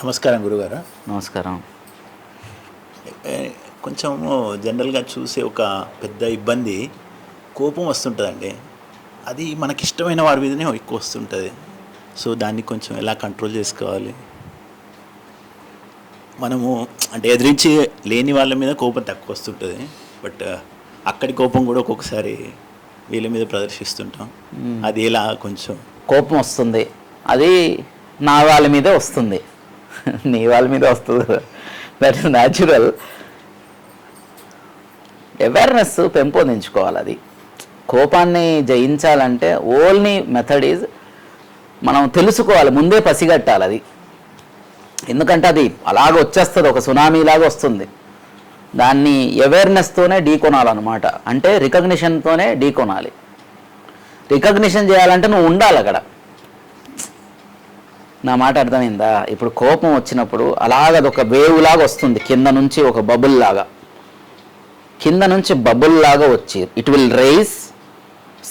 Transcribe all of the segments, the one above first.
నమస్కారం గురుగారు. నమస్కారం. ఏ, కొంచెము జనరల్గా చూసే ఒక పెద్ద ఇబ్బంది కోపం వస్తుంటుందండి. అది మనకి ఇష్టమైన వారి మీదనే ఎక్కువ వస్తుంటుంది. సో దాన్ని కొంచెం ఎలా కంట్రోల్ చేసుకోవాలి? మనము అంటే ఎదిరించి లేని వాళ్ళ మీద కోపం తక్కువ వస్తుంటుంది. బట్ అక్కడి కోపం కూడా ఒక్కొక్కసారి వీళ్ళ మీద ప్రదర్శిస్తుంటాం. అది ఎలా కొంచెం కోపం వస్తుంది, అది నా వాళ్ళ మీదే వస్తుంది, నీ వాళ్ళ మీద వస్తుంది. That is natural. అవేర్నెస్ పెంపొందించుకోవాలి. అది కోపాన్ని జయించాలంటే ఓన్లీ మెథడ్ ఈజ్ మనం తెలుసుకోవాలి, ముందే పసిగట్టాలి అది. ఎందుకంటే అది అలాగ వచ్చేస్తుంది, ఒక సునామీలాగా వస్తుంది. దాన్ని అవేర్నెస్తోనే ఢీకొనాలన్నమాట. అంటే రికగ్నిషన్తోనే ఢీకొనాలి. రికగ్నిషన్ చేయాలంటే నువ్వు ఉండాలి అక్కడ. నా మాట అర్థమైందా? ఇప్పుడు కోపం వచ్చినప్పుడు అలాగ ఒక వేవ్ లాగా వస్తుంది, కింద నుంచి ఒక బబుల్ లాగా, కింద నుంచి బబుల్ లాగా వచ్చి ఇట్ విల్ రైజ్,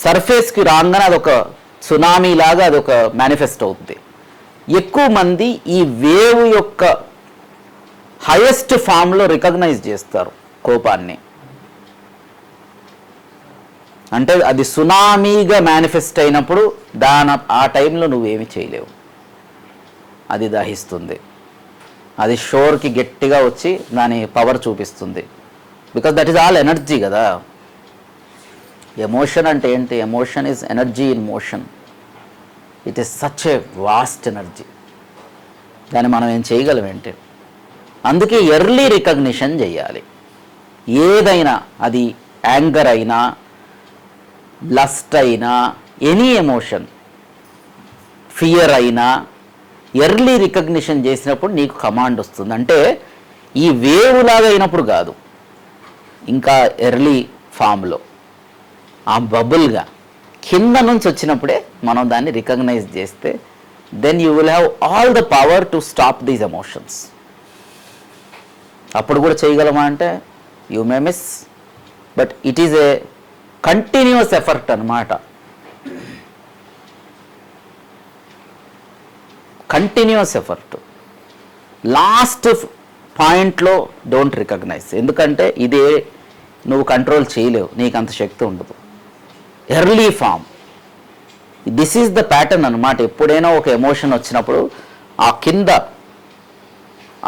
సర్ఫేస్కి రాగానే అదొక సునామీ లాగా అదొక మేనిఫెస్ట్ అవుతుంది. ఎక్కువ మంది ఈ వేవ్ యొక్క హైయెస్ట్ ఫామ్లో రికగ్నైజ్ చేస్తారు కోపాన్ని. అంటే అది సునామీగా మేనిఫెస్ట్ అయినప్పుడు ఆ టైంలో నువ్వేమి చేయలేవు, అది దహిస్తుంది. అది షోర్కి గట్టిగా వచ్చి దాని పవర్ చూపిస్తుంది. Because that is all energy కదా. ఎమోషన్ అంటే ఏంటి? Emotion is energy in motion. It is such a vast energy. దాన్ని మనం ఏం చేయగలం ఏంటి? అందుకే ఎర్లీ రికగ్నిషన్ చేయాలి. ఏదైనా, అది యాంగర్ అయినా, లస్ట్ అయినా, ఎనీ ఎమోషన్, ఫియర్ అయినా, ఎర్లీ రికగ్నిషన్ చేసినప్పుడు నీకు కమాండ్ వస్తుంది. అంటే ఈ వేవ్ లాగా అయినప్పుడు కాదు, ఇంకా ఎర్లీ ఫామ్లో ఆ బబుల్గా కింద నుంచి వచ్చినప్పుడే మనం దాన్ని రికగ్నైజ్ చేస్తే then you will have all the power to stop these emotions. అప్పుడు కూడా చేయగలమా అంటే you may miss, but it is a continuous effort అన్నమాట. Continuous effort. లాస్ట్ పాయింట్లో డోంట్ రికగ్నైజ్. ఎందుకంటే ఇదే నువ్వు కంట్రోల్ చేయలేవు, నీకు అంత శక్తి ఉండదు. Early form, this is the pattern అన్నమాట. ఎప్పుడైనా ఒక ఎమోషన్ వచ్చినప్పుడు ఆ కింద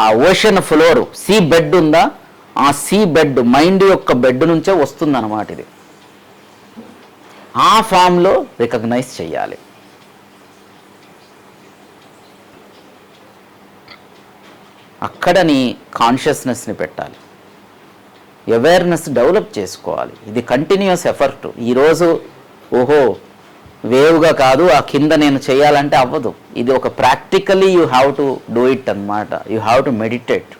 ఆ ఓషన్ ఫ్లోర్, సీ బెడ్ ఉందా, ఆ సీ బెడ్ మైండ్ యొక్క బెడ్ నుంచే వస్తుందన్నమాట. ఇది ఆ ఫామ్లో రికగ్నైజ్ చేయాలి. అక్కడ నీ కాన్షియస్నెస్ని పెట్టాలి, అవేర్నెస్ డెవలప్ చేసుకోవాలి. ఇది కంటిన్యూస్ ఎఫర్ట్. ఈరోజు ఓహో వేవ్గా కాదు, ఆ కింద నేను చేయాలంటే అవ్వదు. ఇది ఒక practically you have to do it అన్నమాట. You have to meditate.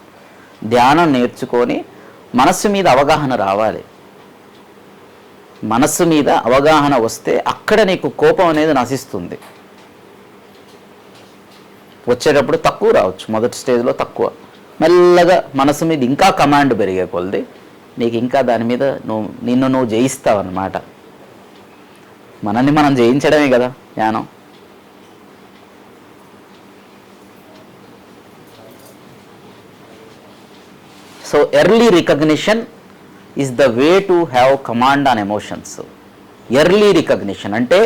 ధ్యానం నేర్చుకొని మనస్సు మీద అవగాహన రావాలి. మనస్సు మీద అవగాహన వస్తే అక్కడ నీకు కోపం అనేది నశిస్తుంది. వచ్చేటప్పుడు తక్కువ రావచ్చు, మొదటి స్టేజ్లో తక్కువ, మెల్లగా మనసు మీద ఇంకా కమాండ్ పెరిగే కొలది నీకు ఇంకా దాని మీద నిన్ను నువ్వు జయిస్తావన్నమాట. మనల్ని మనం జయించడమే కదా జ్ఞానం. So early recognition is the way to have command on emotions. Early recognition అంటే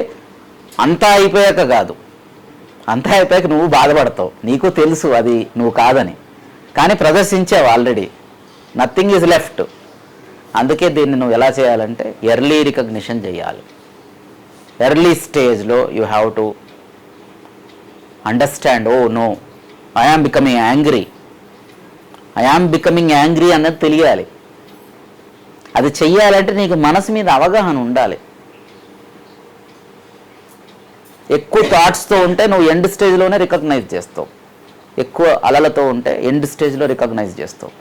అంతా అయిపోయాక కాదు. అంతా అయిపోయాక నువ్వు బాధపడతావు, నీకు తెలుసు అది నువ్వు కాదని, కానీ ప్రదర్శించావు ఆల్రెడీ. Nothing is left. అందుకే దీన్ని నువ్వు ఎలా చేయాలంటే ఎర్లీ రికగ్నిషన్ చేయాలి. ఎర్లీ స్టేజ్లో you have to understand, oh no I am becoming angry అన్నది తెలియాలి. అది చెయ్యాలంటే నీకు మనసు మీద అవగాహన ఉండాలి. ఎక్కువ థాట్స్తో ఉంటే నువ్వు ఎండ్ స్టేజ్లోనే రికగ్నైజ్ చేస్తావు. ఎక్కువ అలలతో ఉంటే ఎండ్ స్టేజ్లో రికగ్నైజ్ చేస్తావు.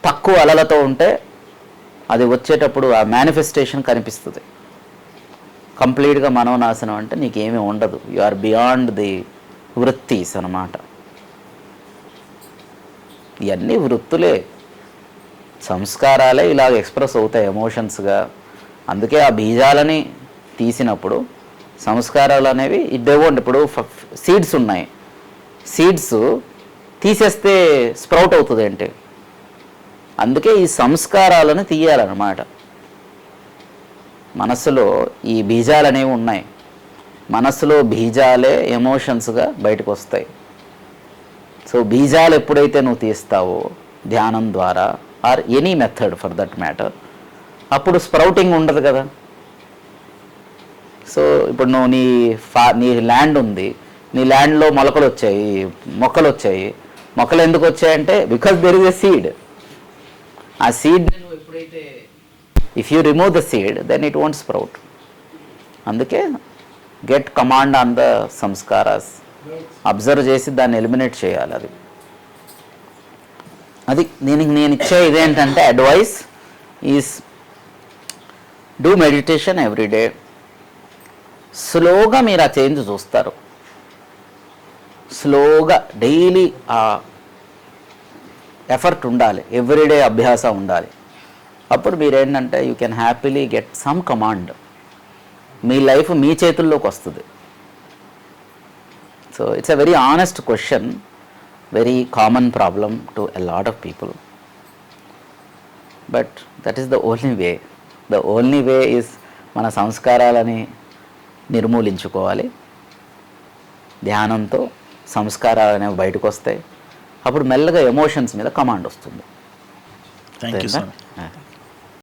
తక్కువ అలలతో ఉంటే అది వచ్చేటప్పుడు ఆ మేనిఫెస్టేషన్ కనిపిస్తుంది. కంప్లీట్గా మనోనాశనం అంటే నీకేమీ ఉండదు. యు ఆర్ బియాండ్ ది వృత్తిస్ అన్నమాట. ఇవన్నీ వృత్తులే, సంస్కారాలే ఇలాగ ఎక్స్ప్రెస్ అవుతాయి ఎమోషన్స్గా. అందుకే ఆ బీజాలని తీసినప్పుడు సంస్కారాలు అనేవి ఇడ్డేవోండి. ఇప్పుడు సీడ్స్ ఉన్నాయి, సీడ్స్ తీసేస్తే స్ప్రౌట్ అవుతుంది ఏంటి? అందుకే ఈ సంస్కారాలను తీయాలన్నమాట. మనస్సులో ఈ బీజాలు అనేవి ఉన్నాయి. మనస్సులో బీజాలే ఎమోషన్స్గా బయటకు వస్తాయి. సో బీజాలు ఎప్పుడైతే నువ్వు తీస్తావో ధ్యానం ద్వారా or any method for that matter, అప్పుడు స్ప్రౌటింగ్ ఉండదు కదా. సో ఇప్పుడు నువ్వు నీ ల్యాండ్ ఉంది, నీ ల్యాండ్లో మొలకలు వచ్చాయి, మొక్కలు వచ్చాయి. మొక్కలు ఎందుకు వచ్చాయంటే because there is a seed. ఆ సీడ్ నువ్వు ఎప్పుడైతే if you remove the seed then it won't sprout. అందుకే get command on the samskaras, observe చేసి దాన్ని ఎలిమినేట్ చేయాలి. అది దీనికి నేను ఇచ్చే ఇదేంటంటే advice is do meditation everyday. స్లోగా మీరు ఆ చేంజ్ చూస్తారు. స్లోగా డైలీ ఆ ఎఫర్ట్ ఉండాలి, ఎవ్రీడే అభ్యాసం ఉండాలి. అప్పుడు మీరేంటంటే you can happily get some command. మీ లైఫ్ మీ చేతుల్లోకి వస్తుంది. So it's a very honest question, very common problem to a lot of people, but that is the only way. The only way is మన సంస్కారాలని నిర్మూలించుకోవాలి. ధ్యానంతో సంస్కారాలు అనేవి బయటకు వస్తాయి. అప్పుడు మెల్లగా ఎమోషన్స్ మీద కమాండ్ వస్తుంది. Thank you so much.